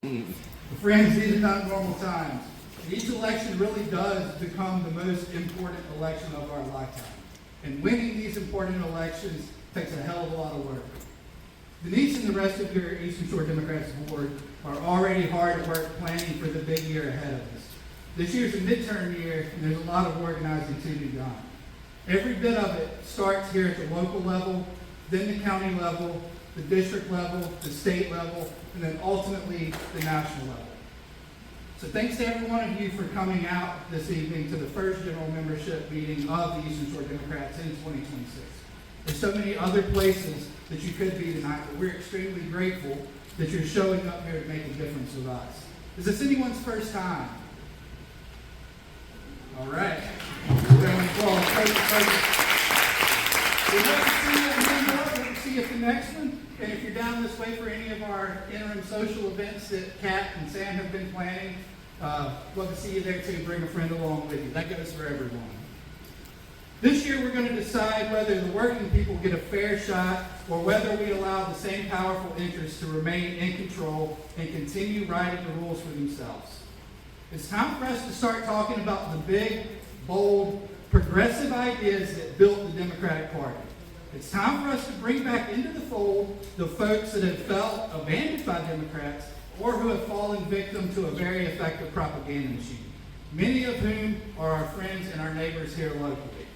Friends, these are not normal times. Each election really does become the most important election of our lifetime. And winning these important elections takes a hell of a lot of work. Denise and the rest of your Eastern Shore Democrats board are already hard at work planning for the big year ahead of us. This year's a midterm year, and there's a lot of organizing to be done. Every bit of it starts here at the local level, then the county level, the district level, the state level, and then ultimately the national level. So thanks to every one of you for coming out this evening to the first general membership meeting of the Eastern Shore Democrats in 2026. There's so many other places that you could be tonight, but we're extremely grateful that you're showing up here to make a difference with us. Is this anyone's first time? All right. We'd love to see you at the next one. And if you're down this way for any of our interim social events that Kat and Sam have been planning, love to see you there too. Bring a friend along with you. That goes for everyone. This year we're going to decide whether the working people get a fair shot or whether we allow the same powerful interests to remain in control and continue writing the rules for themselves. It's time for us to start talking about the big, bold, progressive ideas that built the Democratic Party. It's time for us to bring back into the fold the folks that have felt abandoned by Democrats or who have fallen victim to a very effective propaganda machine, many of whom are our friends and our neighbors here locally.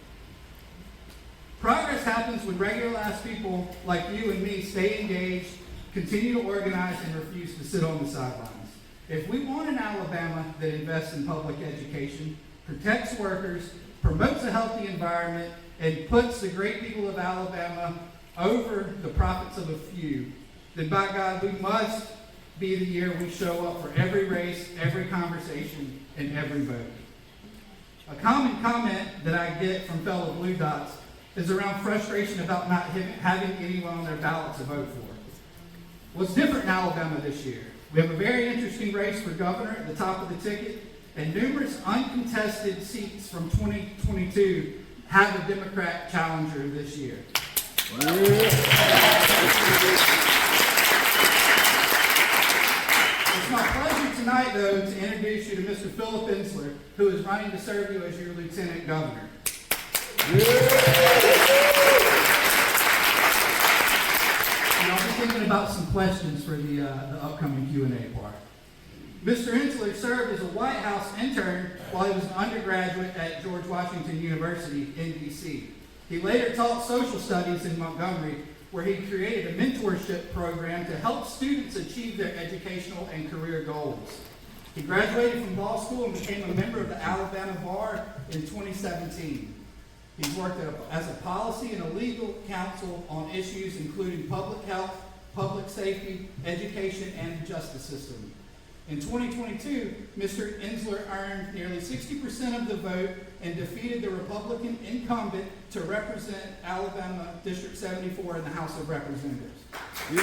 Progress happens when regular-ass people like you and me stay engaged, continue to organize, and refuse to sit on the sidelines. If we want an Alabama that invests in public education, protects workers, promotes a healthy environment, and puts the great people of Alabama over the profits of a few, then by God, we must be the year we show up for every race, every conversation, and every vote. A common comment that I get from fellow Blue Dots is around frustration about not having anyone on their ballot to vote for. What's different in Alabama this year? We have a very interesting race for governor at the top of the ticket, and numerous uncontested seats from 2022 have a Democrat challenger this year. It's my pleasure tonight, though, to introduce you to Mr. Phillip Enslinger, who is running to serve you as your lieutenant governor. And I'll be thinking about some questions for the upcoming Q&A part. Mr. Enslinger served as a White House intern while he was an undergraduate at George Washington University in D.C. He later taught social studies in Montgomery, where he created a mentorship program to help students achieve their educational and career goals. He graduated from law school and became a member of the Alabama Bar in 2017. He's worked as a policy and a legal counsel on issues including public health, public safety, education, and the justice system. In 2022, Mr. Enslinger earned nearly 60% of the vote and defeated the Republican incumbent to represent Alabama District 74 in the House of Representatives. Yeah.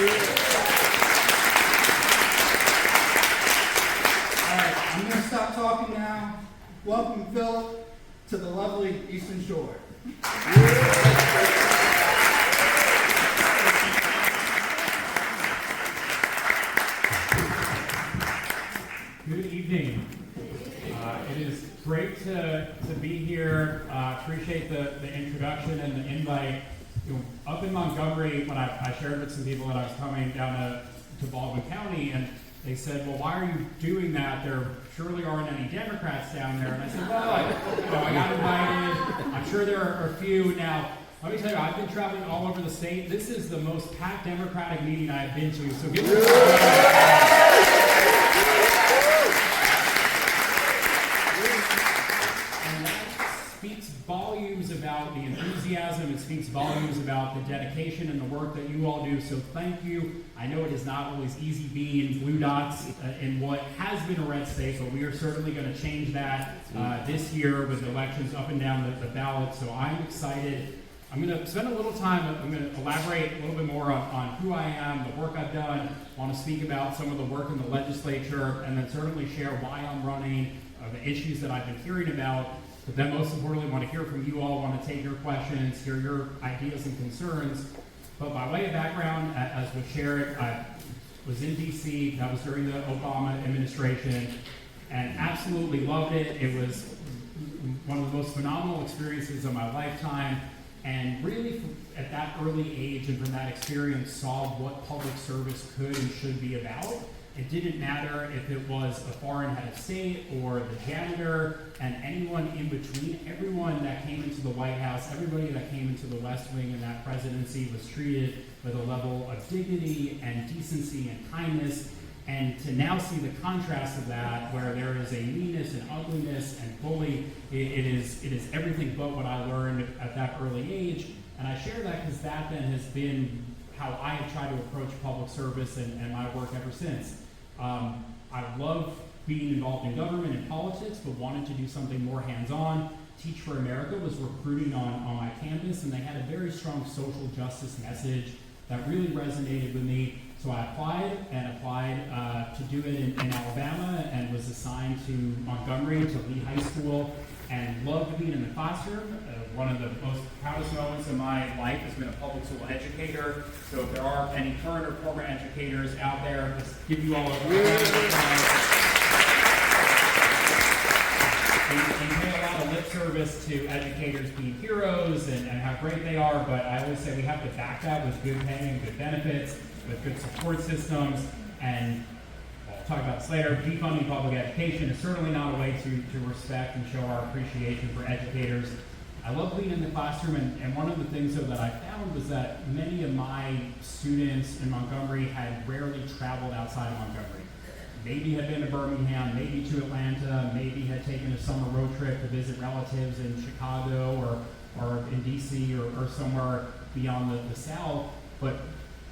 All right, I'm going to stop talking now. Welcome, Phillip, to the lovely Eastern Shore. Good evening. It is great to be here. Appreciate the introduction and the invite. Up in Montgomery, when I shared with some people that I was coming down to Baldwin County, and they said, well, why are you doing that? There surely aren't any Democrats down there. And I said, well, I got invited. I'm sure there are a few. Now, let me tell you, I've been traveling all over the state. This is the most packed Democratic meeting I've been to. So give me volumes about the enthusiasm. It speaks volumes about the dedication and the work that you all do. So thank you. I know it is not always easy being Blue Dots in what has been a red state, but we are certainly going to change that this year with elections up and down the ballot. So I'm excited. I'm going to spend a little time. I'm going to elaborate a little bit more on who I am, the work I've done. I want to speak about some of the work in the legislature, and then certainly share why I'm running, the issues that I've been hearing about. But then most importantly, I want to hear from you all, want to take your questions, hear your ideas and concerns. But by way of background, as was shared, I was in DC. That was during the Obama administration, and absolutely loved it. It was one of the most phenomenal experiences of my lifetime, and really at that early age and from that experience saw what public service could and should be about. It didn't matter if it was a foreign head of state or the janitor and anyone in between. Everyone that came into the White House, everybody that came into the West Wing in that presidency was treated with a level of dignity and decency and kindness. And to now see the contrast of that, where there is a meanness and ugliness and bully, it is everything but what I learned at that early age. And I share that because that then has been how I have tried to approach public service and my work ever since. I love being involved in government and politics, but wanted to do something more hands-on. Teach for America was recruiting on my campus, and they had a very strong social justice message that really resonated with me. So I applied to do it in Alabama, and was assigned to Montgomery, to Lee High School, and loved being in the classroom. One of the most proudest moments of my life has been a public school educator. So if there are any current or former educators out there, let's give you all a round of applause. We pay a lot of lip service to educators being heroes and how great they are, but I always say we have to back that with good pay and good benefits, with good support systems, and we'll talk about this later. Defunding public education is certainly not a way to respect and show our appreciation for educators. I love being in the classroom, and one of the things though that I found was that many of my students in Montgomery had rarely traveled outside of Montgomery. Maybe had been to Birmingham, maybe to Atlanta, maybe had taken a summer road trip to visit relatives in Chicago or in DC or somewhere beyond the South, but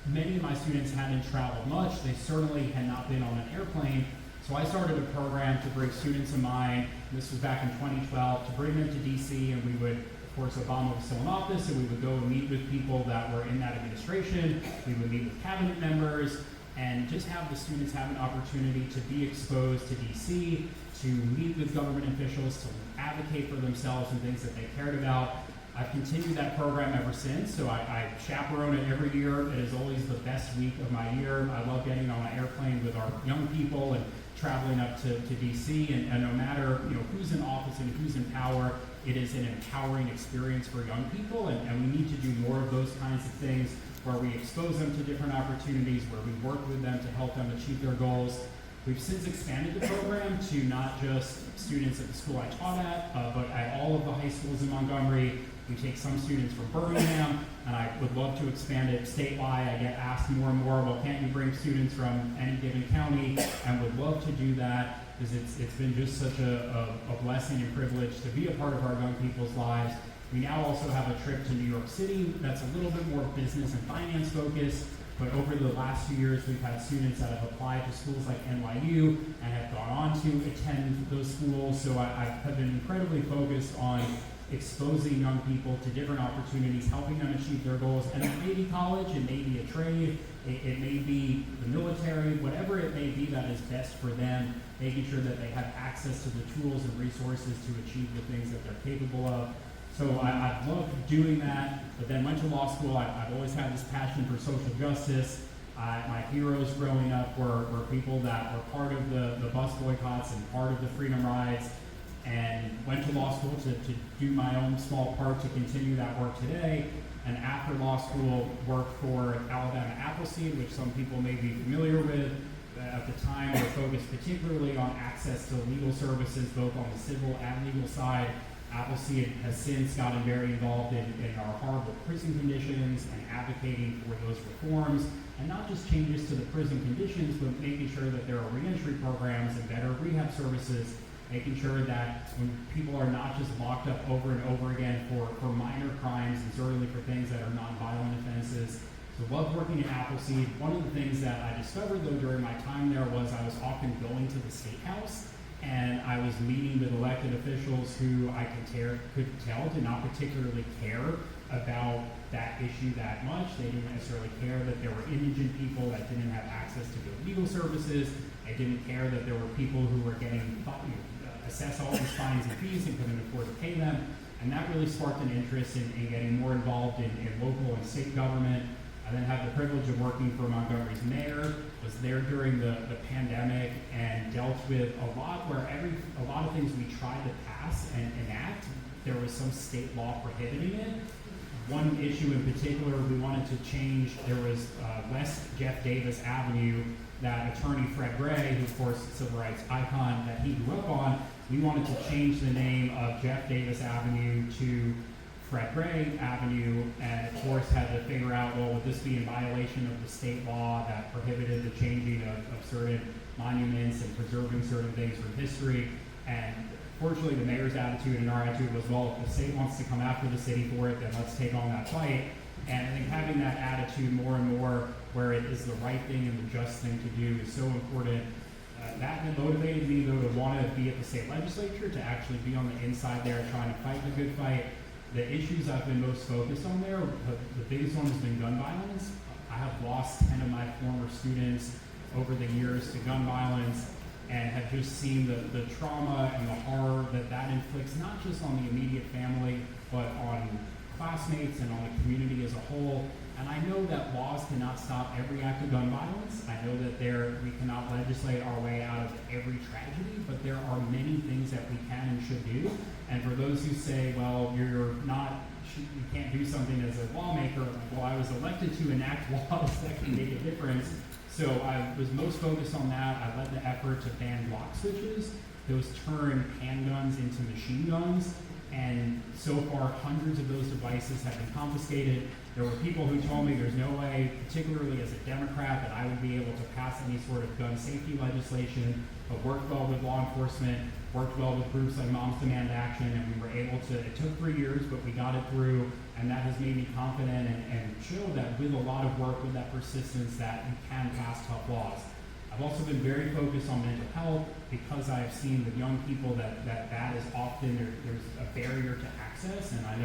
many of my students hadn't traveled much. They certainly had not been on an airplane. So I started a program to bring students of mine, this was back in 2012, to bring them to DC, and we would, of course, Obama was still in office, and we would go and meet with people that were in that administration. We would meet with cabinet members, and just have the students have an opportunity to be exposed to DC, to meet with government officials, to advocate for themselves and things that they cared about. I've continued that program ever since, so I chaperone it every year. It is always the best week of my year. I love getting on an airplane with our young people and traveling up to DC, and no matter who's in office and who's in power, it is an empowering experience for young people, and we need to do more of those kinds of things where we expose them to different opportunities, where we work with them to help them achieve their goals. We've since expanded the program to not just students at the school I taught at, but at all of the high schools in Montgomery. We take some students from Birmingham, and I would love to expand it statewide. I get asked more and more, well, can't you bring students from any given county? And would love to do that, because it's been just such a blessing and privilege to be a part of our young people's lives. We now also have a trip to New York City that's a little bit more business and finance focused, but over the last few years, we've had students that have applied to schools like NYU and have gone on to attend those schools. So I have been incredibly focused on exposing young people to different opportunities, helping them achieve their goals. And it may be college, it may be a trade, it may be the military, whatever it may be that is best for them, making sure that they have access to the tools and resources to achieve the things that they're capable of. So I've loved doing that, but then went to law school. I've always had this passion for social justice. My heroes growing up were people that were part of the bus boycotts and part of the freedom rides, and went to law school to do my own small part to continue that work today. And after law school, worked for Alabama Appleseed, which some people may be familiar with. At the time, we were focused particularly on access to legal services, both on the civil and legal side. Appleseed has since gotten very involved in our horrible prison conditions and advocating for those reforms, and not just changes to the prison conditions, but making sure that there are reentry programs and better rehab services, making sure that when people are not just locked up over and over again for minor crimes, and certainly for things that are non-violent offenses. So loved working at Appleseed. One of the things that I discovered though during my time there was I was often going to the state house, and I was meeting with elected officials who I could tell did not particularly care about that issue that much. They didn't necessarily care that there were indigent people that didn't have access to good legal services. They didn't care that there were people who were getting assessed all these fines and fees and couldn't afford to pay them. And that really sparked an interest in getting more involved in local and state government. I then had the privilege of working for Montgomery's mayor, was there during the pandemic, and dealt with a lot of things we tried to pass and enact, there was some state law prohibiting it. One issue in particular we wanted to change, there was West Jeff Davis Avenue that attorney Fred Gray, who of course is a civil rights icon that he grew up on, we wanted to change the name of Jeff Davis Avenue to Fred Gray Avenue, and of course had to figure out, well, would this be in violation of the state law that prohibited the changing of certain monuments and preserving certain things from history. And fortunately, the mayor's attitude and our attitude was, well, if the state wants to come after the city for it, then let's take on that fight. And I think having that attitude more and more where it is the right thing and the just thing to do is so important. That motivated me, though, to want to be at the state legislature, to actually be on the inside there trying to fight the good fight. The issues I've been most focused on there, the biggest one has been gun violence. I have lost 10 of my former students over the years to gun violence, and have just seen the trauma and the horror that inflicts, not just on the immediate family, but on classmates and on the community as a whole. And I know that laws cannot stop every act of gun violence. I know that we cannot legislate our way out of every tragedy, but there are many things that we can and should do. And for those who say, well, you can't do something as a lawmaker, well, I was elected to enact laws that can make a difference. So I was most focused on that. I led the effort to ban block switches. Those turn handguns into machine guns. And so far, hundreds of those devices have been confiscated. There were people who told me there's no way, particularly as a Democrat, that I would be able to pass any sort of gun safety legislation, but worked well with law enforcement, worked well with groups like Moms Demand Action, and we were able to, it took 3 years, but we got it through, and that has made me confident and show that with a lot of work, with that persistence, that you can pass tough laws. I've also been very focused on mental health because I have seen with young people that is often, there's a barrier to access. And I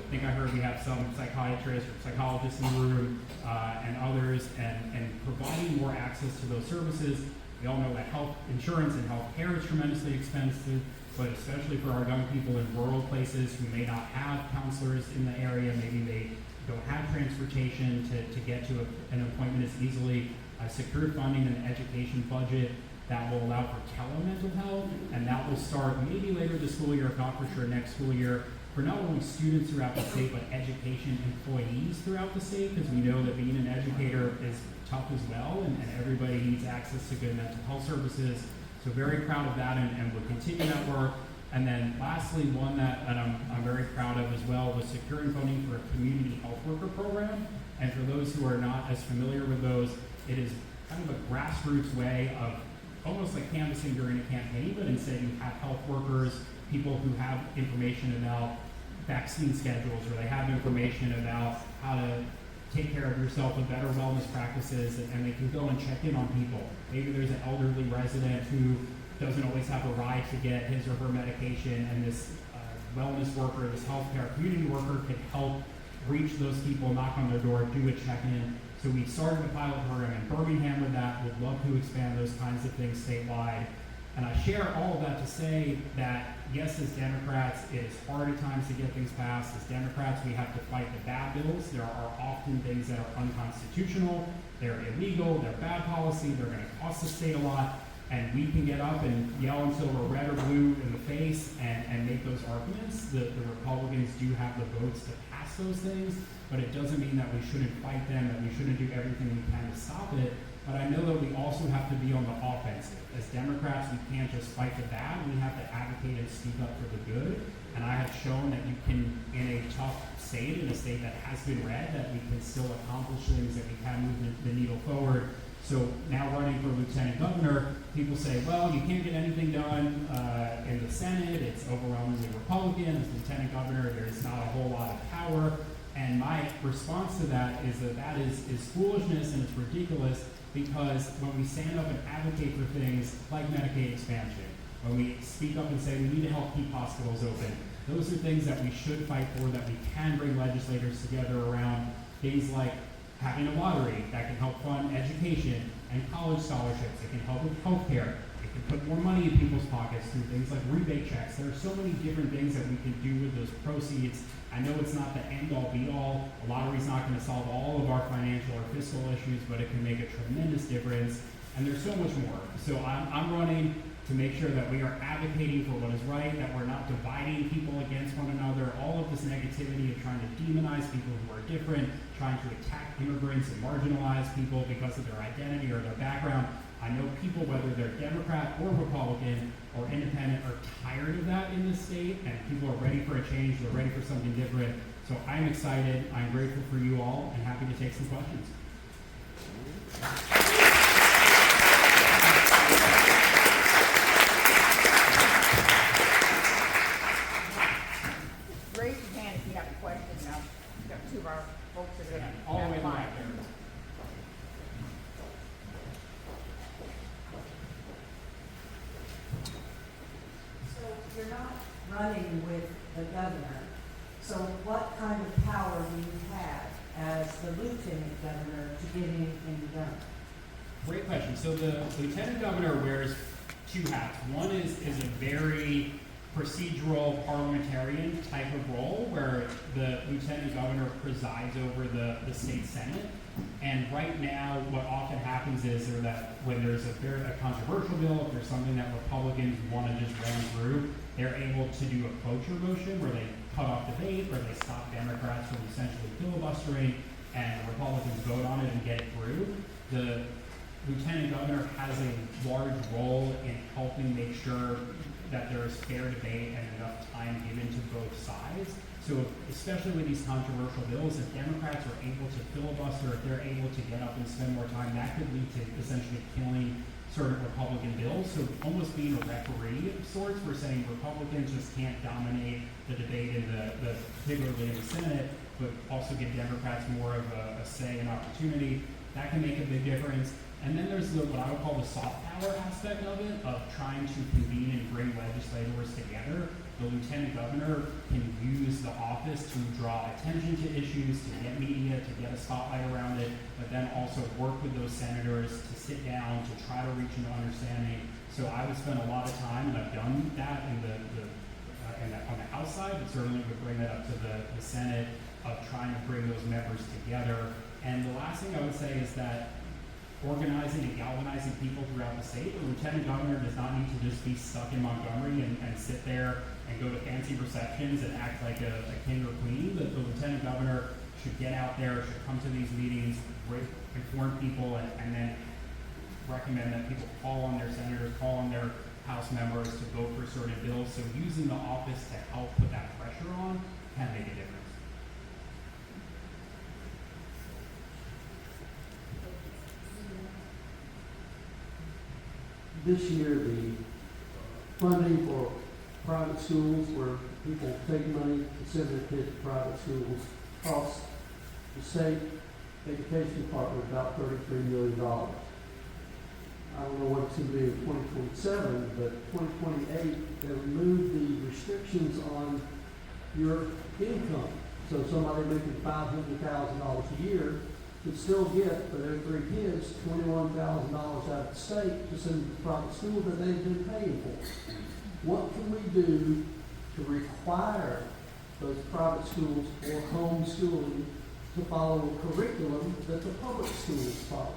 think I heard we have some psychiatrists or psychologists in the room and others, and providing more access to those services. We all know that health insurance and health care is tremendously expensive, but especially for our young people in rural places who may not have counselors in the area, maybe they don't have transportation to get to an appointment as easily. I secured funding in the education budget that will allow for telemental health, and that will start maybe later this school year, if not for sure next school year, for not only students throughout the state, but education employees throughout the state, because we know that being an educator is tough as well, and everybody needs access to good mental health services. So very proud of that, and we'll continue that work. And then lastly, one that I'm very proud of as well was securing funding for a community health worker program. And for those who are not as familiar with those, it is kind of a grassroots way of almost like canvassing during a campaign, but instead you have health workers, people who have information about vaccine schedules, or they have information about how to take care of yourself with better wellness practices, and they can go and check in on people. Maybe there's an elderly resident who doesn't always have a ride to get his or her medication, and this wellness worker, this healthcare community worker can help reach those people, knock on their door, do a check-in. So we started a pilot program in Birmingham with that. We'd love to expand those kinds of things statewide. And I share all of that to say that, yes, as Democrats, it is hard at times to get things passed. As Democrats, we have to fight the bad bills. There are often things that are unconstitutional, they're illegal, they're bad policy, they're going to cost the state a lot. And we can get up and yell until we're red or blue in the face and make those arguments. The Republicans do have the votes to pass those things, but it doesn't mean that we shouldn't fight them, that we shouldn't do everything we can to stop it. But I know that we also have to be on the offensive. As Democrats, we can't just fight the bad, we have to advocate and speak up for the good. And I have shown that you can, in a tough state, in a state that has been red, that we can still accomplish things, that we can move the needle forward. So now running for lieutenant governor, people say, well, you can't get anything done in the Senate, it's overwhelmingly Republican. As lieutenant governor, there's not a whole lot of power. And my response to that is that is foolishness, and it's ridiculous, because when we stand up and advocate for things like Medicaid expansion, when we speak up and say we need to help keep hospitals open, those are things that we should fight for, that we can bring legislators together around. Things like having a lottery that can help fund education and college scholarships. It can help with health care. It can put more money in people's pockets through things like rebate checks. There are so many different things that we can do with those proceeds. I know it's not the end-all, be-all. A lottery's not going to solve all of our financial or fiscal issues, but it can make a tremendous difference. And there's so much more. So I'm running to make sure that we are advocating for what is right, that we're not dividing people against one another. All of this negativity of trying to demonize people who are different, trying to attack immigrants and marginalize people because of their identity or their background. I know people, whether they're Democrat or Republican or independent, are tired of that in this state, and people are ready for a change. They're ready for something different. So I'm excited. I'm grateful for you all, and happy to take some questions. Raise your hand if you have a question. Now, we've got two of our folks that are Yeah, all the way line. back there. So you're not running with the governor. So what kind of power do you have as the lieutenant governor to get anything done? Great question. So the lieutenant governor wears two hats. One is a very procedural parliamentarian type of role where the lieutenant governor presides over the state senate. And right now, what often happens is that when there's a controversial bill, if there's something that Republicans want to just run through, they're able to do a cloture motion where they cut off debate, where they stop Democrats from essentially filibustering, and Republicans vote on it and get it through. The lieutenant governor has a large role in helping make sure that there is fair debate and enough time given to both sides. So especially with these controversial bills, if Democrats are able to filibuster, if they're able to get up and spend more time, that could lead to essentially killing certain Republican bills. So almost being a referee of sorts, we're saying Republicans just can't dominate the debate in particularly in the Senate, but also give Democrats more of a say and opportunity. That can make a big difference. And then there's what I would call the soft power aspect of it, of trying to convene and bring legislators together. The lieutenant governor can use the office to draw attention to issues, to get media, to get a spotlight around it, but then also work with those senators to sit down, to try to reach an understanding. So I would spend a lot of time, and I've done that on the House side, but certainly would bring that up to the Senate, of trying to bring those members together. And the last thing I would say is that organizing and galvanizing people throughout the state. The lieutenant governor does not need to just be stuck in Montgomery and sit there and go to fancy receptions and act like a king or queen. The lieutenant governor should get out there, should come to these meetings, inform people, and then recommend that people call on their senators, call on their House members to vote for certain bills. So using the office to help put that pressure on can make a difference. This year, the funding for private schools, where people take money to send their kids to private schools, costs the state education department about $33 million. I don't know what it's going to be in 2027, but 2028, they remove the restrictions on your income. So somebody making $500,000 a year could still get, for their 3 kids, $21,000 out of the state to send to private school that they've been paying for. What can we do to require those private schools or homeschooling to follow a curriculum that the public schools follow?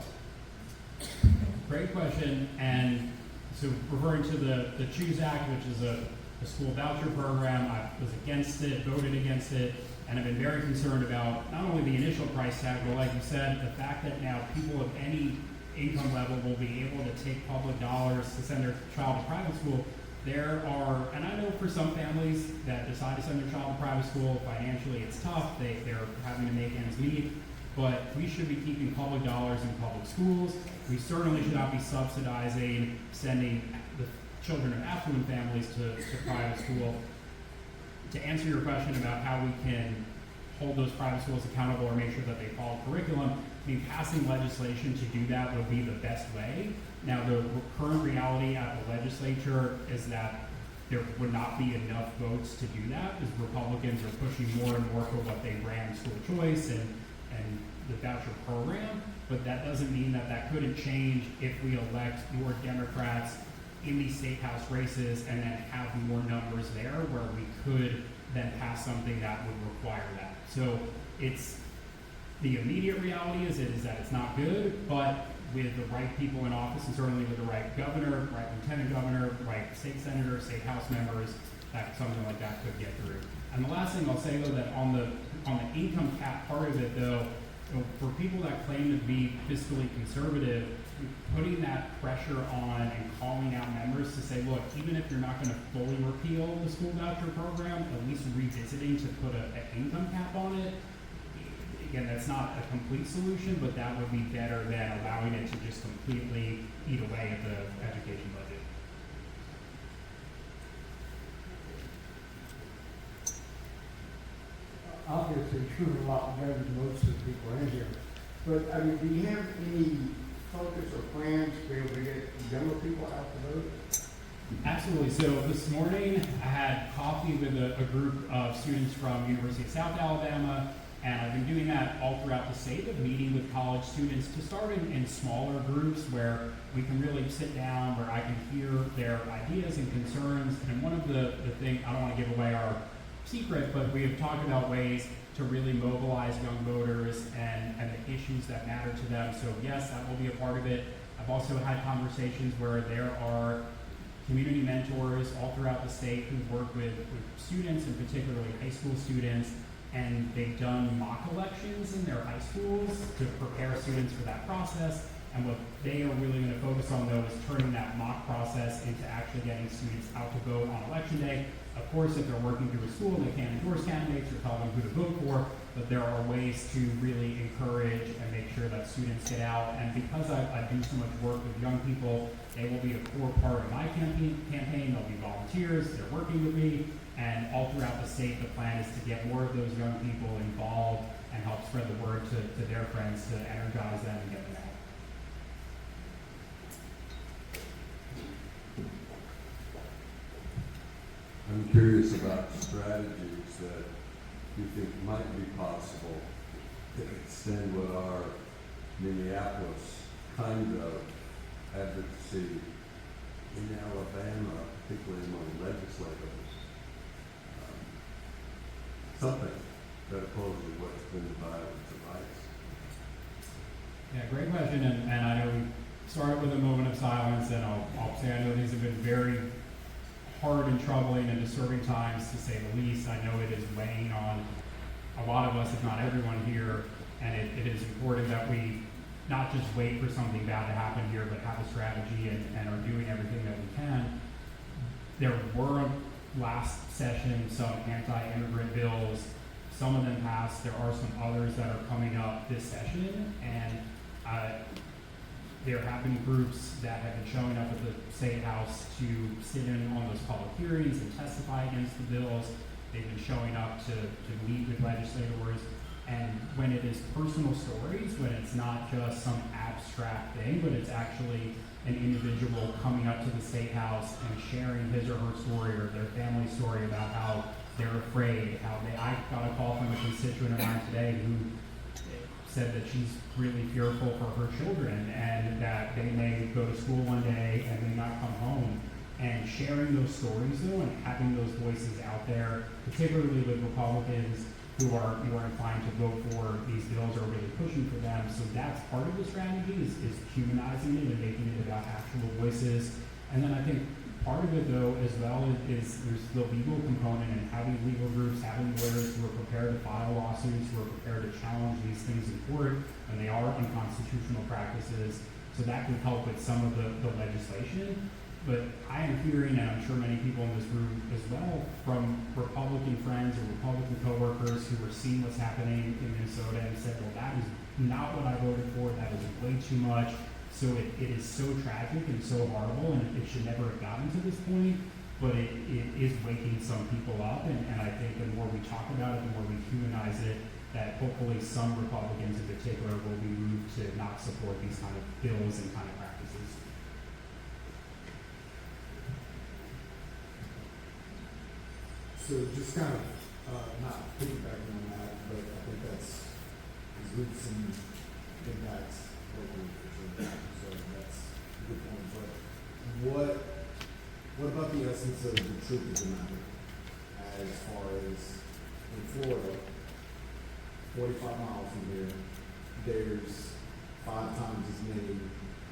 Great question. And so referring to the CHOOSE Act, which is a school voucher program, I was against it, voted against it, and I've been very concerned about not only the initial price tag, but like you said, the fact that now people of any income level will be able to take public dollars to send their child to private school. There are, and I know for some families that decide to send their child to private school, financially it's tough, they're having to make ends meet, but we should be keeping public dollars in public schools. We certainly should not be subsidizing sending the children of affluent families to private school. To answer your question about how we can hold those private schools accountable or make sure that they follow curriculum, I mean, passing legislation to do that would be the best way. Now, the current reality at the legislature is that there would not be enough votes to do that, as Republicans are pushing more and more for what they ran school choice and the voucher program. But that doesn't mean that couldn't change if we elect more Democrats in these state house races and then have more numbers there where we could then pass something that would require that. So it's, the immediate reality is that it's not good, but with the right people in office and certainly with the right governor, right lieutenant governor, right state senator, state house members, that something like that could get through. And the last thing I'll say though, that on the income cap part of it though, for people that claim to be fiscally conservative, putting that pressure on and calling out members to say, look, even if you're not going to fully repeal the school voucher program, at least revisiting to put an income cap on it. Again, that's not a complete solution, but that would be better than allowing it to just completely eat away at the education budget. Obviously, you're a lot better than most of the people in here. But, I mean, do you have any focus or plans to be able to get younger people out to vote? Absolutely. So this morning I had coffee with a group of students from University of South Alabama, and I've been doing that all throughout the state, of meeting with college students to start in smaller groups where we can really sit down, where I can hear their ideas and concerns. And one of the things, I don't want to give away our secret, but we have talked about ways to really mobilize young voters and the issues that matter to them. So yes, that will be a part of it. I've also had conversations where there are community mentors all throughout the state who work with students, and particularly high school students, and they've done mock elections in their high schools to prepare students for that process. And what they are really going to focus on though is turning that mock process into actually getting students out to vote on election day. Of course, if they're working through a school, they can't endorse candidates or tell them who to vote for, but there are ways to really encourage and make sure that students get out. And because I do so much work with young people, they will be a core part of my campaign. They'll be volunteers, they're working with me, and all throughout the state, the plan is to get more of those young people involved and help spread the word to their friends to energize them and get them out. I'm curious about strategies that you think might be possible to extend what our Minneapolis kind of advocacy in Alabama, particularly among legislators. Something that opposes what's been violence of ICE. Yeah, great question, and I know we started with a moment of silence, and I'll say I know these have been very hard and troubling and disturbing times, to say the least. I know it is weighing on a lot of us, if not everyone here, and it is important that we not just wait for something bad to happen here, but have a strategy and are doing everything that we can. There were last session some anti-immigrant bills. Some of them passed. There are some others that are coming up this session, and there have been groups that have been showing up at the State House to sit in on those public hearings and testify against the bills. They've been showing up to meet with legislators. And when it is personal stories, when it's not just some abstract thing, but it's actually an individual coming up to the State House and sharing his or her story or their family story about how they're afraid, I got a call from a constituent of mine today who said that she's really fearful for her children and that they may go to school one day and may not come home. And sharing those stories though, and having those voices out there, particularly with Republicans who are inclined to vote for these bills or really pushing for them. So that's part of the strategy is humanizing it and making it about actual voices. And then I think part of it though as well is there's the legal component, and having legal groups, having lawyers who are prepared to file lawsuits, who are prepared to challenge these things in court when they are unconstitutional practices. So that can help with some of the legislation. But I am hearing, and I'm sure many people in this room as well, from Republican friends or Republican coworkers who are seeing what's happening in Minnesota and said, well, that is not what I voted for, that is way too much. So it is so tragic and so horrible, and it should never have gotten to this point, but it is waking some people up, and I think the more we talk about it, the more we humanize it, that hopefully some Republicans in particular will be moved to not support these kind of bills and kind of practices. So just kind of not piggybacking on that, but I think that's roots and impacts locally for sure. So that's a good point. But what what about the essence of the truth of the matter? As far as in Florida, 45 miles from here, there's 5 times as many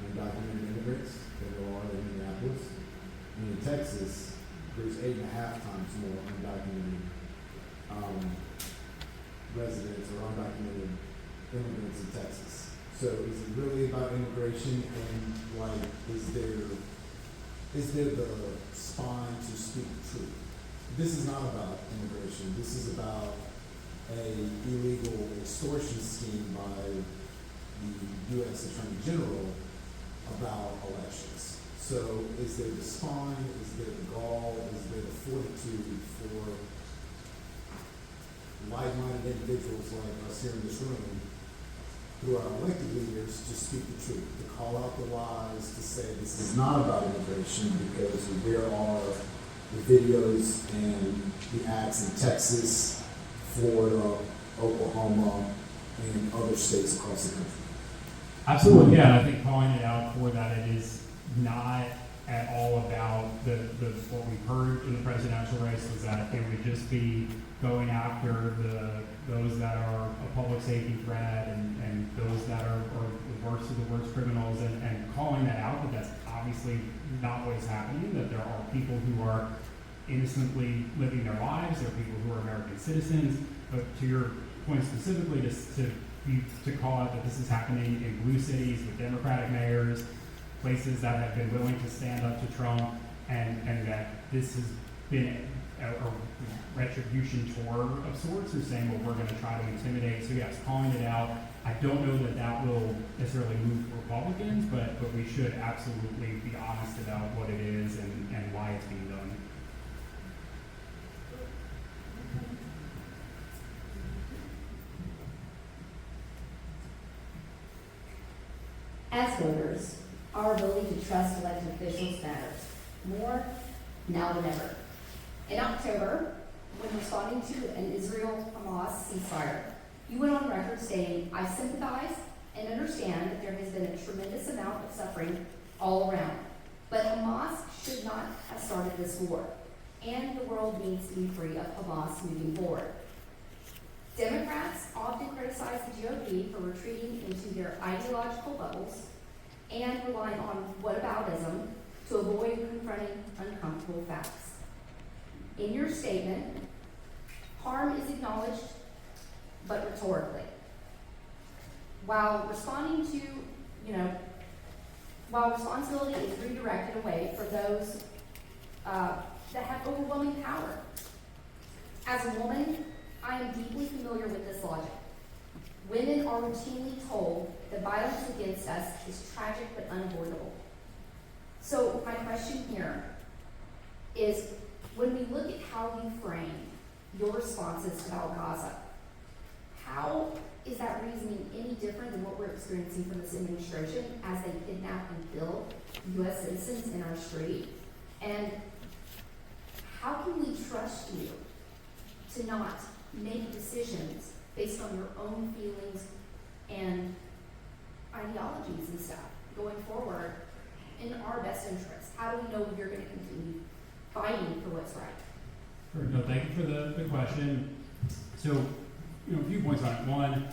undocumented immigrants than there are in Minneapolis. And in Texas, there's 8.5 times more undocumented residents or undocumented immigrants in Texas. So is it really about immigration and like is there the spine to speak the truth? This is not about immigration. This is about a illegal extortion scheme by the U.S. Attorney General about elections. So is there the spine, is there the gall, is there the fortitude for like-minded individuals like us here in this room who are elected leaders to speak the truth, to call out the lies, to say this is not about immigration because there are the videos and the acts in Texas, Florida, Oklahoma, and other states across the country. Absolutely, yeah, and I think calling it out for that, it is not at all about what we've heard in the presidential race was that it would just be going after those that are a public safety threat and those that are the worst of the worst criminals and calling that out, but that's obviously not what is happening, that there are people who are innocently living their lives, there are people who are American citizens, but to your point specifically, to call out that this is happening in blue cities with Democratic mayors, places that have been willing to stand up to Trump, and that this has been a retribution tour of sorts, or saying, well, we're going to try to intimidate. So yes, calling it out. I don't know that that will necessarily move Republicans, but we should absolutely be honest about what it is and why it's being done. As voters, our ability to trust elected officials matters more now than ever. In October, when responding to an Israel-Hamas ceasefire, you went on record saying, "I sympathize and understand that there has been a tremendous amount of suffering all around, but Hamas should not have started this war, and the world needs to be free of Hamas moving forward." Democrats often criticize the GOP for retreating into their ideological bubbles and relying on whataboutism to avoid confronting uncomfortable facts. In your statement, harm is acknowledged, but rhetorically. While responsibility is redirected away for those that have overwhelming power. As a woman, I am deeply familiar with this logic. Women are routinely told that violence against us is tragic but unavoidable. So my question here is, when we look at how you frame your responses about Gaza, how is that reasoning any different than what we're experiencing from this administration as they kidnap and kill U.S. citizens in our street? And how can we trust you to not make decisions based on your own feelings and ideologies and stuff going forward in our best interest? How do we know you're going to continue fighting for what's right? Sure. No, thank you for the question. So, a few points on it. One,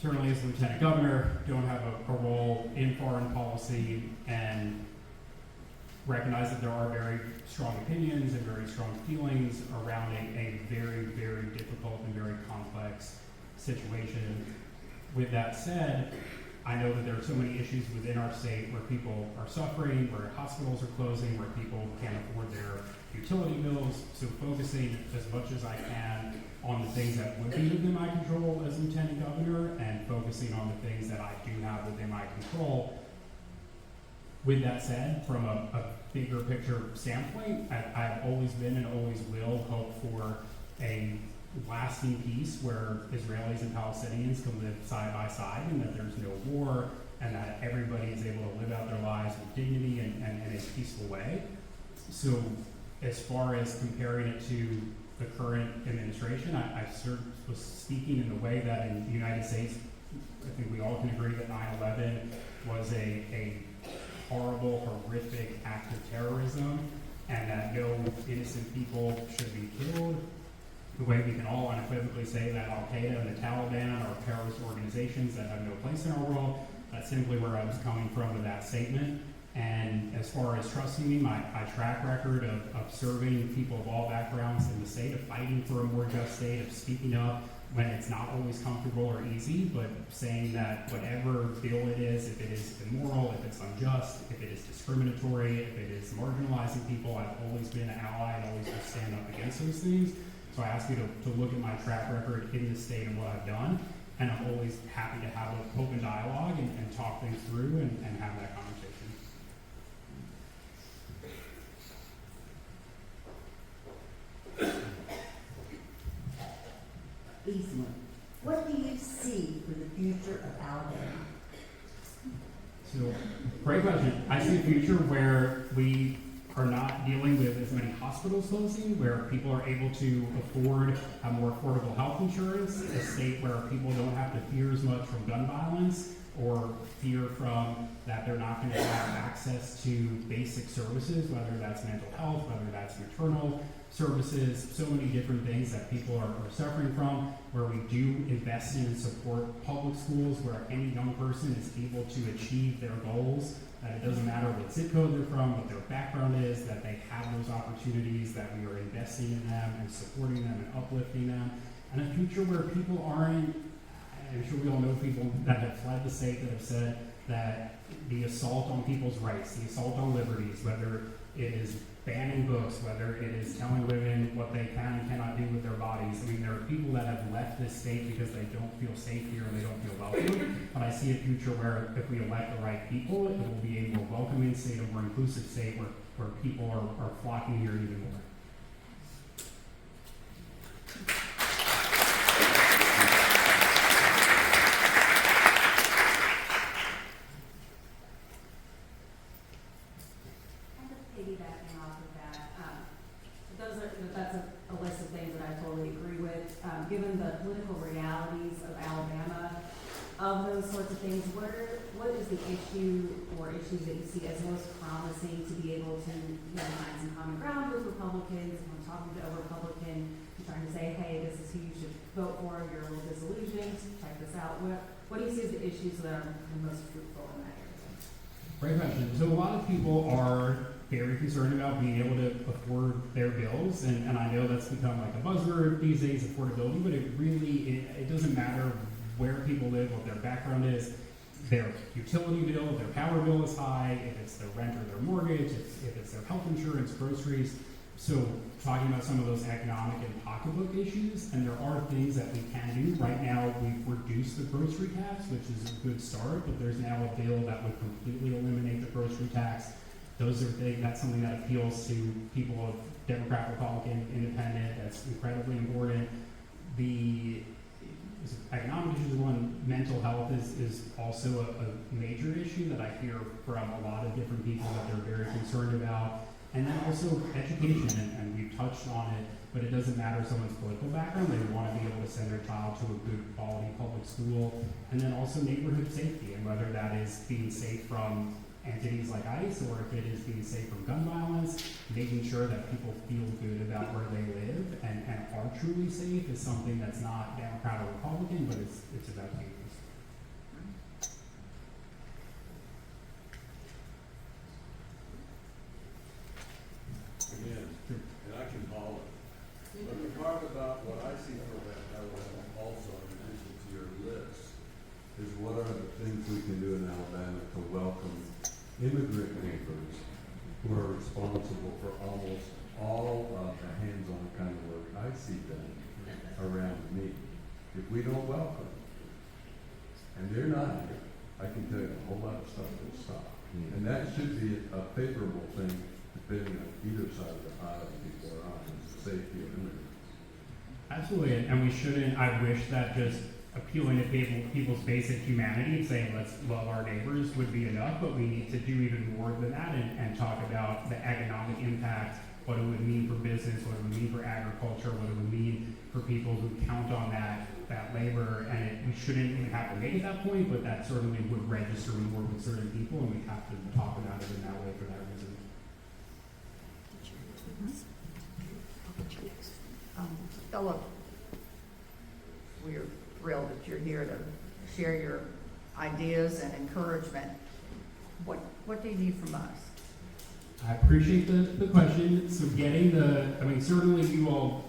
certainly as Lieutenant Governor, don't have a role in foreign policy and recognize that there are very strong opinions and very strong feelings around a very, very difficult and very complex situation. With that said, I know that there are so many issues within our state where people are suffering, where hospitals are closing, where people can't afford their utility bills. So focusing as much as I can on the things that would be within my control as Lieutenant Governor and focusing on the things that I do have within my control. With that said, from a bigger picture standpoint, I've always been and always will hope for a lasting peace where Israelis and Palestinians can live side by side and that there's no war and that everybody is able to live out their lives with dignity and in a peaceful way. So as far as comparing it to the current administration, I sort of was speaking in the way that in the United States, I think we all can agree that 9/11 was a horrible, horrific act of terrorism innocent people should be killed, the way we can all unequivocally say that Al-Qaeda and the Taliban are terrorist organizations that have no place in our world. That's simply where I was coming from with that statement. And as far as trusting me, my track record of serving people of all backgrounds in the state, of fighting for a more just state, of speaking up when it's not always comfortable or easy, but saying that whatever bill it is, if it is immoral, if it's unjust, if it is discriminatory, if it is marginalizing people, I've always been an ally and always will stand up against those things. So I ask you to look at my track record in this state and what I've done, and I'm always happy to have an open dialogue and talk things through and have that conversation. Eastman, what do you see for the future of Alabama? So, great question. I see a future where we are not dealing with as many hospitals closing, where people are able to afford a more affordable health insurance, a state where people don't have to fear as much from gun violence or fear from that they're not going to have access to basic services, whether that's mental health, whether that's maternal services, so many different things that people are suffering from, where we do invest in and support public schools, where any young person is able to achieve their goals, that it doesn't matter what zip code they're from, what their background is, that they have those opportunities, that we are investing in them and supporting them and uplifting them, and a future where people aren't, I'm sure we all know people that have fled the state that have said that the assault on people's rights, the assault on liberties, whether it is banning books, whether it is telling women what they can and cannot do with their bodies. I mean, there are people that have left this state because they don't feel safe here and they don't feel welcome. But I see a future where if we elect the right people, it will be a more welcoming state, a more inclusive state where people are flocking here even more. Piggybacking off of that, that's a list of things that I totally agree with. Given the political realities of Alabama, of those sorts of things, what is the issue or issues that you see as most promising to be able to find some common ground with Republicans? If I'm talking to a Republican, I'm trying to say, hey, this is who you should vote for, you're a little disillusioned, check this out. What do you see as the issues that are most fruitful in that area? Great question. So a lot of people are very concerned about being able to afford their bills, and I know that's become like a buzzword these days, affordability, but it doesn't matter where people live, what their background is, their utility bill, their power bill is high, if it's their rent or their mortgage, if it's their health insurance, groceries. So talking about some of those economic and pocketbook issues, and there are things that we can do. Right now, we've reduced the grocery tax, which is a good start, but there's now a bill that would completely eliminate the grocery tax. Those are things, that's something that appeals to people of Democrat, Republican, Independent. That's incredibly important. The economic issues, one, mental health is also a major issue that I hear from a lot of different people that they're very concerned about. And then also education, and we've touched on it, but it doesn't matter someone's political background. They want to be able to send their child to a good quality public school. And then also neighborhood safety, and whether that is being safe from entities like ICE, or if it is being safe from gun violence, making sure that people feel good about where they live and are truly safe is something that's not Democrat or Republican, but it's about humans. Again, and I can follow it. But the part about what I see for that Alabama also, in addition to your list, is what are the things we can do in Alabama to welcome immigrant neighbors who are responsible for almost all of the hands-on kind of work I see done around me. If we don't welcome them, and they're not here, I can tell you a whole lot of stuff will stop. And that should be a favorable thing, depending on either side of the aisle people are on, is the safety of immigrants. Absolutely, and we shouldn't, I wish that just appealing to people's basic humanity and saying let's love our neighbors would be enough, but we need to do even more than that and talk about the economic impact, what it would mean for business, what it would mean for agriculture, what it would mean for people who count on that labor, and we shouldn't even have to make it that point, but that certainly would register more with certain people, and we have to talk about it in that way for that reason. Phillip, we're thrilled that you're here to share your ideas and encouragement. What do you need from us? I appreciate the question. So certainly you all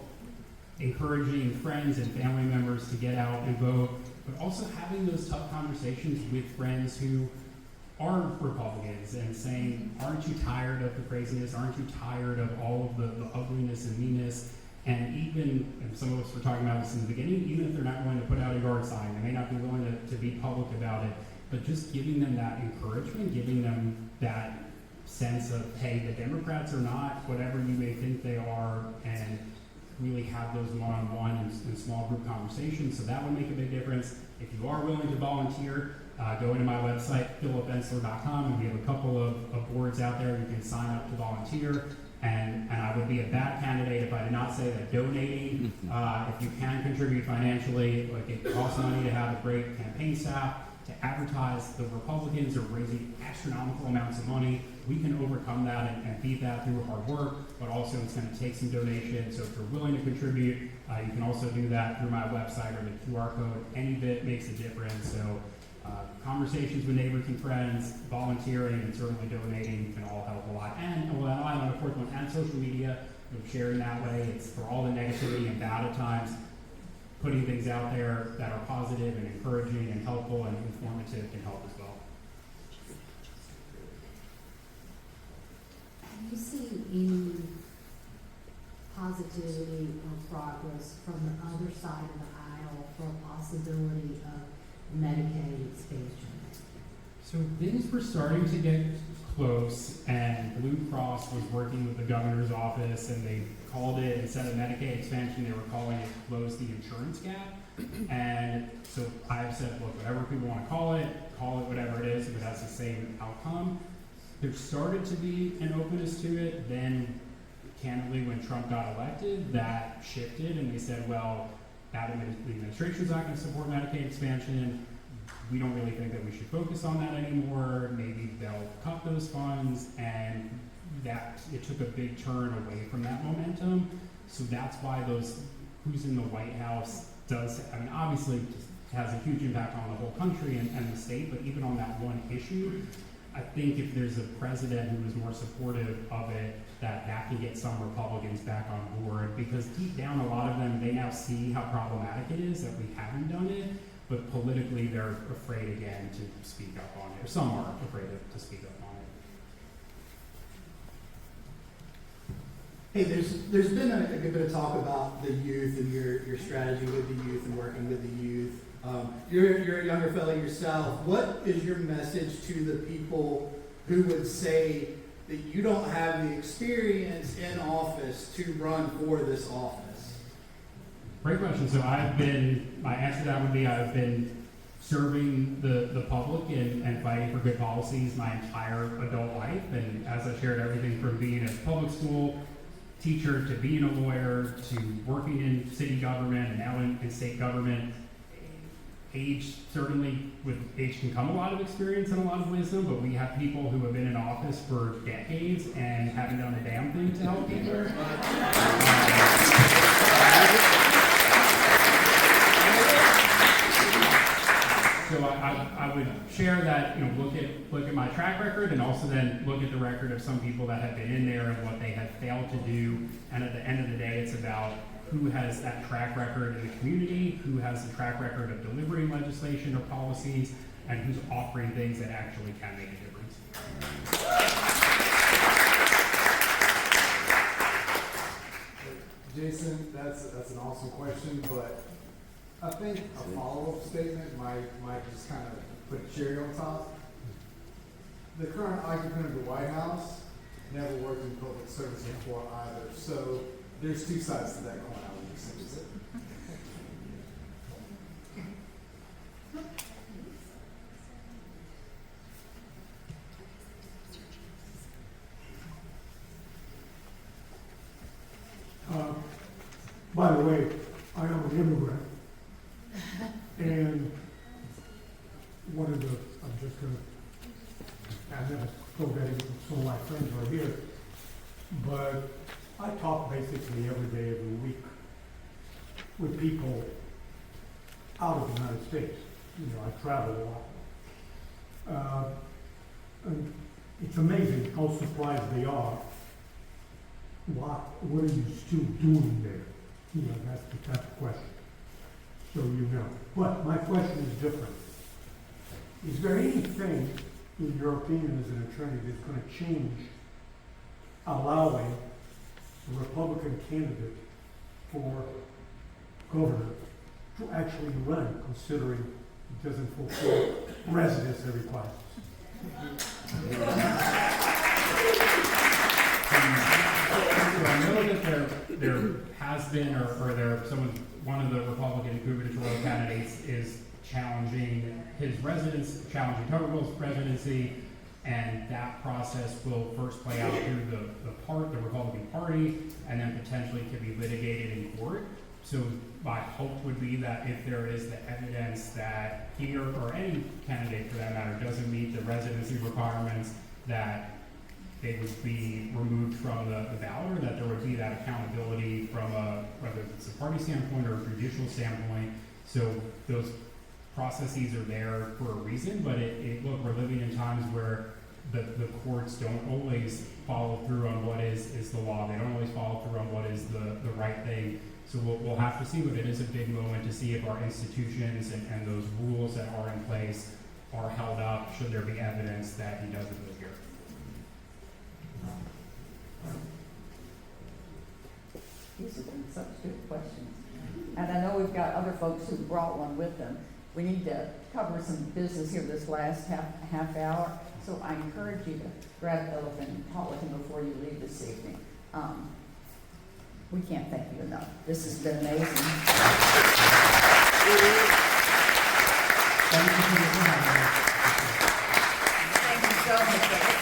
encouraging friends and family members to get out and vote, but also having those tough conversations with friends who are Republicans and saying, aren't you tired of the craziness? Aren't you tired of all of the ugliness and meanness? And even, and some of us were talking about this in the beginning, even if they're not willing to put out a yard sign, they may not be willing to be public about it, but just giving them that encouragement, giving them that sense of, hey, the Democrats are not whatever you may think they are, and really have those one-on-one and small group conversations. So that would make a big difference. If you are willing to volunteer, go into my website, phillipenslinger.com, and we have a couple of boards out there you can sign up to volunteer. And I would be a bad candidate if I did not say that donating, if you can contribute financially, like it costs money to have a great campaign staff, to advertise. The Republicans are raising astronomical amounts of money. We can overcome that and beat that through hard work, but also it's going to take some donations. So if you're willing to contribute, you can also do that through my website or the QR code. Any bit makes a difference. So conversations with neighbors and friends, volunteering, and certainly donating can all help a lot. And on the fourth one, and social media, sharing that way. It's for all the negativity and bad at times. Putting things out there that are positive and encouraging and helpful and informative can help as well. Have you seen any positivity or progress from the other side of the aisle for a possibility of Medicaid expansion? So things were starting to get close, and Blue Cross was working with the governor's office, and they called it, instead of Medicaid expansion, they were calling it close the insurance gap. And so I've said, look, whatever people want to call it whatever it is, if it has the same outcome. There started to be an openness to it. Then, candidly, when Trump got elected, that shifted, and they said, well, the administration's not going to support Medicaid expansion. We don't really think that we should focus on that anymore. Maybe they'll cut those funds, and that it took a big turn away from that momentum. So that's why those who's in the White House obviously has a huge impact on the whole country and the state, but even on that one issue, I think if there's a president who is more supportive of it, that can get some Republicans back on board, because deep down, a lot of them, they now see how problematic it is that we haven't done it, but politically they're afraid again to speak up on it, or some are afraid to speak up on it. Hey, there's been a good bit of talk about the youth and your strategy with the youth and working with the youth. You're a younger fellow yourself. What is your message to the people who would say that you don't have the experience in office to run for this office? Great question. So my answer to that would be I've been serving the public and fighting for good policies my entire adult life. And as I shared, everything from being a public school teacher to being a lawyer to working in city government and now in state government. Age, certainly with age can come a lot of experience and a lot of wisdom, but we have people who have been in office for decades and haven't done a damn thing to help either. So I would share that, look at my track record, and also then look at the record of some people that have been in there and what they have failed to do. And at the end of the day, it's about who has that track record in the community, who has the track record of delivering legislation or policies, and who's offering things that actually can make a difference. Jason, that's an awesome question, but I think a follow-up statement might just kind of put a cherry on top. The current occupant of the White House never worked in public service before either, so there's two sides to that coin, I would just say. By the way, I am an immigrant. And I never told that some of my friends are here, but I talk basically every day, every week with people out of the United States. You know, I travel a lot. And it's amazing how surprised they are. What are you still doing there? You know, that's the type of question. So you know. But my question is different. Is there anything, in your opinion as an attorney, that's going to change allowing a Republican candidate for governor to actually run, considering it doesn't fulfill residency requirements? So I know that there has been, or one of the Republican gubernatorial candidates is challenging his residence, challenging Tuberville's presidency, and that process will first play out through the Republican Party, and then potentially could be litigated in court. So my hope would be that if there is the evidence that he or any candidate for that matter doesn't meet the residency requirements, that they would be removed from the ballot, or that there would be that accountability from whether it's a party standpoint or a judicial standpoint. So those processes are there for a reason, but look, we're living in times where the courts don't always follow through on what is the law. They don't always follow through on what is the right thing. So we'll have to see, but it is a big moment to see if our institutions and those rules that are in place are held up, should there be evidence that he doesn't live here. These have been such good questions. And I know we've got other folks who brought one with them. We need to cover some business here this last half hour. So I encourage you to grab Phillip and talk with him before you leave this evening. We can't thank you enough. This has been amazing. Thank you for your time. Thank you so much.